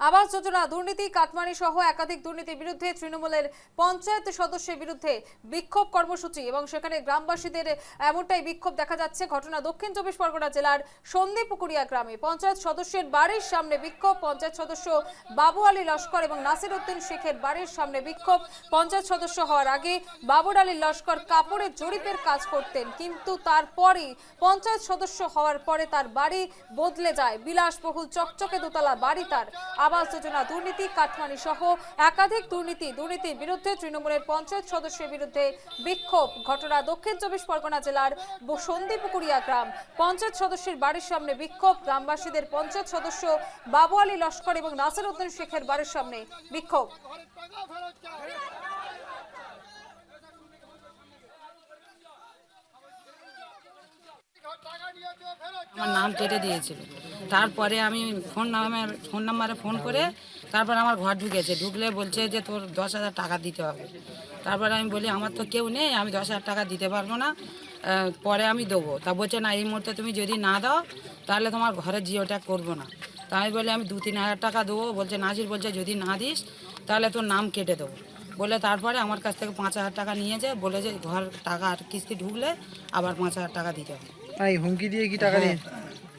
আবাস যোজনা দুর্নীতি কাটমানি সহ একাধিক দুর্নীতির বিরুদ্ধে তৃণমূলের পঞ্চায়েত সদস্যের বিরুদ্ধে বিক্ষোভ কর্মসূচি এবং সেখানে গ্রামবাসীদের এমনটাই বিক্ষোভ দেখা যাচ্ছে। ঘটনা দক্ষিণ চব্বিশ পরগনা জেলার সন্দিপুকুরিয়া গ্রামে পঞ্চায়েত সদস্যের বাড়ির সামনে বিক্ষোভ। পঞ্চায়েত সদস্য বাবু আলী লস্কর এবং নাসির উদ্দিন শেখের বাড়ির সামনে বিক্ষোভ। পঞ্চায়েত সদস্য হওয়ার আগে বাবুর আলী লস্কর কাপড়ের জরিপের কাজ করতেন, কিন্তু তারপরই পঞ্চায়েত সদস্য হওয়ার পরে তার বাড়ি বদলে যায়। বিলাসবহুল চকচকে দোতলা বাড়ি তার। আবাস যোজনা দুর্নীতি কাটমানি সহ একাধিক দুর্নীতির বিরুদ্ধে তৃণমূলের পঞ্চায়েত সদস্যের বিরুদ্ধে বিক্ষোভ। ঘটনা দক্ষিণ চব্বিশ পরগনা জেলার সন্দিপুকুরিয়া গ্রাম। পঞ্চায়েত সদস্যের বাড়ির সামনে বিক্ষোভ। গ্রামবাসীদের পঞ্চায়েত সদস্য বাবু আলী লস্কর এবং নাসির উদ্দিন শেখের বাড়ির সামনে বিক্ষোভ। আমার নাম কেটে দিয়েছিল। তারপরে আমি ফোন নাম্বারে ফোন করে তারপর আমার ঘর ঢুকলে বলছে যে তোর 10,000 টাকা দিতে হবে। তারপরে আমি বলি আমার তো কেউ নেই, আমি 10,000 টাকা দিতে পারবো না, পরে আমি দেবো। তা বলছে না, এই মুহূর্তে তুমি যদি না দাও তাহলে তোমার ঘরে জিও ট্যাগ করবো না। তা আমি বলি আমি 2-3 হাজার টাকা দেবো। বলছে নাজির বলছে যদি না দিস তাহলে তোর নাম কেটে দেবো বলে তারপরে আমার কাছ থেকে 5,000 টাকা নিয়েছে, বলে যে ঘর টাকা আর কিস্তি ঢুকলে আবার 5,000 টাকা দিতে হবে। হুমকি দিয়ে কি টাকা দিয়ে?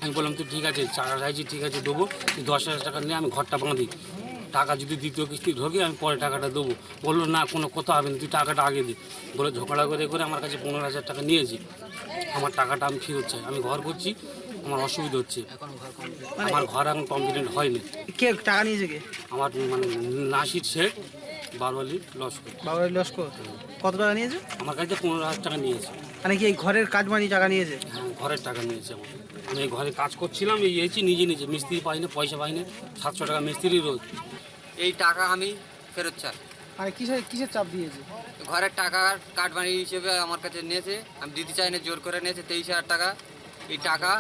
আমি বললাম তো ঠিক আছে, টাকা চাইছি, ঠিক আছে দেবো, 10,000 টাকা নিয়ে আমি ঘরটা বাঁধি, টাকা যদি দ্বিতীয় কিস্তি ঢোকে আমি পরে টাকাটা দেবো। বললো না, কোনো কথা হবে না, তুই টাকাটা আগে দিই বলে ঝগড়া করে আমার কাছে 15,000 টাকা নিয়েছি। আমার টাকাটা আমি ফেরত চাই। আমি ঘর করছি, আমার অসুবিধা হচ্ছে, আমার ঘর এখন কমপ্লিট হয়নি। কে টাকা নিয়েছে? কে? আমার মানে নাসির শেখ, বাবু আলী লস্কর। বাবু আলী লস্কর কত টাকা নিয়েছে? আমার কাছে 15,000 টাকা নিয়েছে। মানে কি এই ঘরের কাজ মানি টাকা নিয়েছে? হ্যাঁ, ঘরের টাকা নিয়েছে আমার। আমি এই ঘরে কাজ করছিলাম, এই এসেছি নিজে মিস্ত্রি পাই না, পয়সা পাই না, 700 টাকা মিস্ত্রি রোজ। এই টাকা আমি ফেরত চাই। মানে কিসের চাপ দিয়েছে? ঘরের টাকা কাটমানি হিসেবে আমার কাছে নিয়েছে, আমি দিতে চাই না, জোর করে নিয়েছে 23,000 টাকা। এই টাকা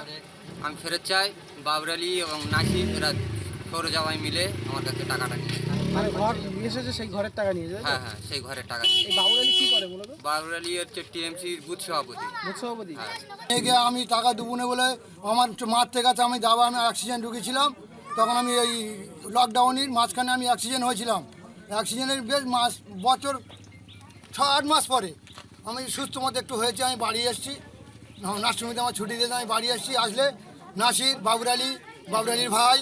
আমি ফেরত চাই। বাবর আলী এবং নাসির এরা সৌর জামাই মিলে আমার কাছে টাকাটা নিয়েছে। মানে ঘর এসেছে, সেই ঘরের টাকা নিয়েছে? হ্যাঁ, সেই ঘরের টাকা। এই বাবুল আলী কি করে মূলত? বাবর আলী হচ্ছে টিএমসির বুথ সভাপতি। বুথ সভাপতি? হ্যাঁ। আমি টাকা দেবো না বলে আমার মারতে গেছে। আমি যাবো, আমি অক্সিজেন ঢুকেছিলাম তখন। আমি এই লকডাউনের মাঝখানে আমি অক্সিজেন হয়েছিলাম। অক্সিজেনের বেশ বছর 6-8 মাস পরে আমি সুস্থ মতো একটু হয়েছে, আমি বাড়ি এসেছি। নার্সিংহোমে আমার ছুটি দিয়েছে, আমি বাড়ি এসেছি। আসলে নাসির, বাবর আলীর ভাই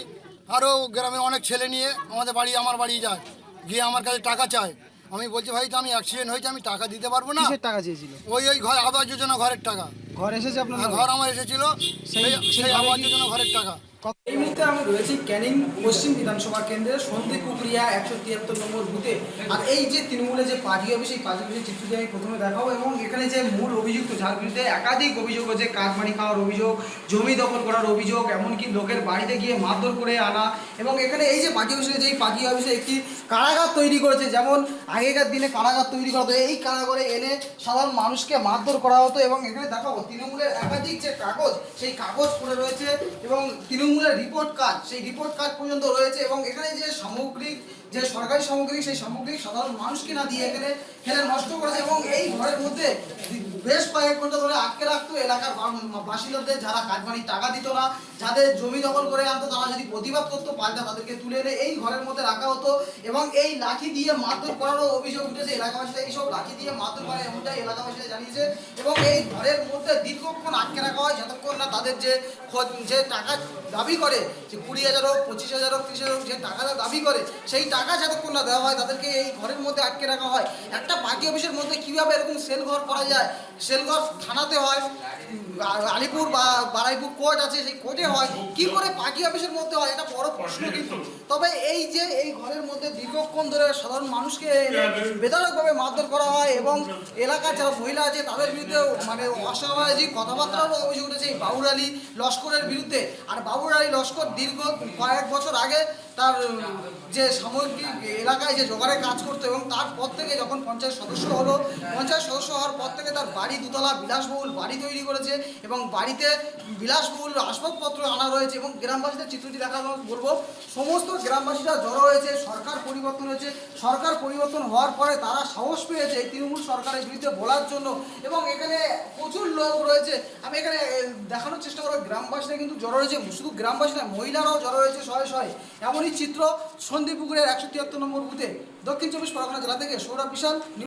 আরও গ্রামের অনেক ছেলে নিয়ে আমার বাড়ি যায়, গিয়ে আমার কাছে টাকা চায়। আমি বলছি ভাই তো আমি অ্যাক্সিডেন্ট হয়েছে, আমি টাকা দিতে পারবো না। কিসের টাকা চেয়েছিল? ওই ঘর আবাস যোজনা ঘরের টাকা। ঘর এসেছে আপনার? ঘর আমার এসেছিল, সেই আবাস যোজনা ঘরের টাকা। এই মুহূর্তে আমি রয়েছি ক্যানিং পশ্চিম বিধানসভা কেন্দ্রের সন্দিপুকুরিয়া 173 নম্বর বুথে। আর এই যে তৃণমূলের যে পার্টি অফিস, এই পার্টি অফিসের চিত্রটি আমি প্রথমে দেখাবো। এবং এখানে যে মূল অভিযুক্ত, যার বিরুদ্ধে একাধিক অভিযোগ হচ্ছে, কাটমানি খাওয়ার অভিযোগ, জমি দখল করার অভিযোগ, এমনকি লোকের বাড়িতে গিয়ে মারধর করে আনা। এবং এখানে এই যে পার্টি অফিসে, যে পার্টি অফিসে একটি কারাগার তৈরি করেছে, যেমন আগেকার দিনে কারাগার তৈরি করা হতো, এই কারাগারে এনে সাধারণ মানুষকে মারধর করা হতো। এবং এখানে দেখাবো তৃণমূলের একাধিক যে কাগজ, সেই কাগজ পড়ে রয়েছে এবং তৃণমূলের রিপোর্ট কার্ড, সেই রিপোর্ট কার্ড পর্যন্ত রয়েছে। এবং এখানে যে সামগ্রিক, যে সরকারি সামগ্রী, সেই সামগ্রিক সাধারণ মানুষকে না দিয়ে এখানে ফেলে নষ্ট করেছে। এবং এই ঘরের মধ্যে বেশ কয়েক ঘন্টা ধরে আটকে রাখতো এলাকার বাসিন্দাদের, যারা কাটমানির টাকা দিত না, যাদের জমি দখল করে আনতো, তারা যদি প্রতিবাদ করতো পাল্টা তাদেরকে তুলে এনে এই ঘরের মধ্যে রাখা হতো। এবং এই লাঠি দিয়ে মারধর করারও অভিযোগ উঠেছে। এলাকাবাসীরা এইসব লাঠি দিয়ে মারধর করে এমনটাই এলাকাবাসীরা জানিয়েছে। এবং এই ঘরের মধ্যে দীর্ঘক্ষণ আটকে রাখা হয়, যতক্ষণ না তাদের যে টাকা দাবি করে, যে 20,000 হোক, 25,000 হোক, 30,000 হোক, যে টাকাটা দাবি করে, সেই টাকা যতক্ষণ না দেওয়া হয় তাদেরকে এই ঘরের মধ্যে আটকে রাখা হয়। একটা পার্টি অফিসের মধ্যে কীভাবে এরকম সেল ঘর করা যায়? সেল ঘর থানাতে হয়, আলিপুর বা বারাইপুর কোর্ট আছে, সেই কোর্টে হয়, কি করে পার্টি অফিসের মধ্যে হয়? এটা বড় প্রশ্ন। কিন্তু তবে এই যে এই ঘরের মধ্যে দীর্ঘক্ষণ ধরে সাধারণ মানুষকে বেধড়কভাবে মারধর করা হয় এবং এলাকার যারা মহিলা আছে তাদের বিরুদ্ধে মানে অস্বাভাবিক কথাবার্তারও অভিযোগ উঠেছে এই বাবুর আলী লস্করের বিরুদ্ধে। আর বাবুর আলী লস্কর দীর্ঘ কয়েক বছর আগে তার যে সামগ্রিক এলাকায় যে জোগাড়ের কাজ করতো, এবং তারপর থেকে যখন পঞ্চায়েত সদস্য হলো, পঞ্চায়েত সদস্য হওয়ার পর থেকে তার বাড়ি, দুতলা বিলাসবহুল বাড়ি তৈরি করেছে। এবং বাড়িতে বিলাসবহুল আসবাবপত্র আনা রয়েছে এবং গ্রামবাসীদের চিত্রটি দেখানো বলবো সমস্ত গ্রামবাসীরা জড়ো হয়েছে। সরকার পরিবর্তন হয়েছে, সরকার পরিবর্তন হওয়ার পরে তারা সাহস পেয়েছে এই তৃণমূল সরকারের বিরুদ্ধে বলার জন্য এবং এখানে প্রচুর লোক রয়েছে। আমি এখানে দেখানোর চেষ্টা করবো গ্রামবাসীরা কিন্তু জড়ো রয়েছে, শুধু গ্রামবাসী না মহিলারাও জড়ো রয়েছে শয়ে শয়ে। এমনই চিত্র সন্ধিপুকুরের 173 নম্বর বুথে, দক্ষিণ 24 পরগনা জেলা থেকে সৌরভ বিশাল।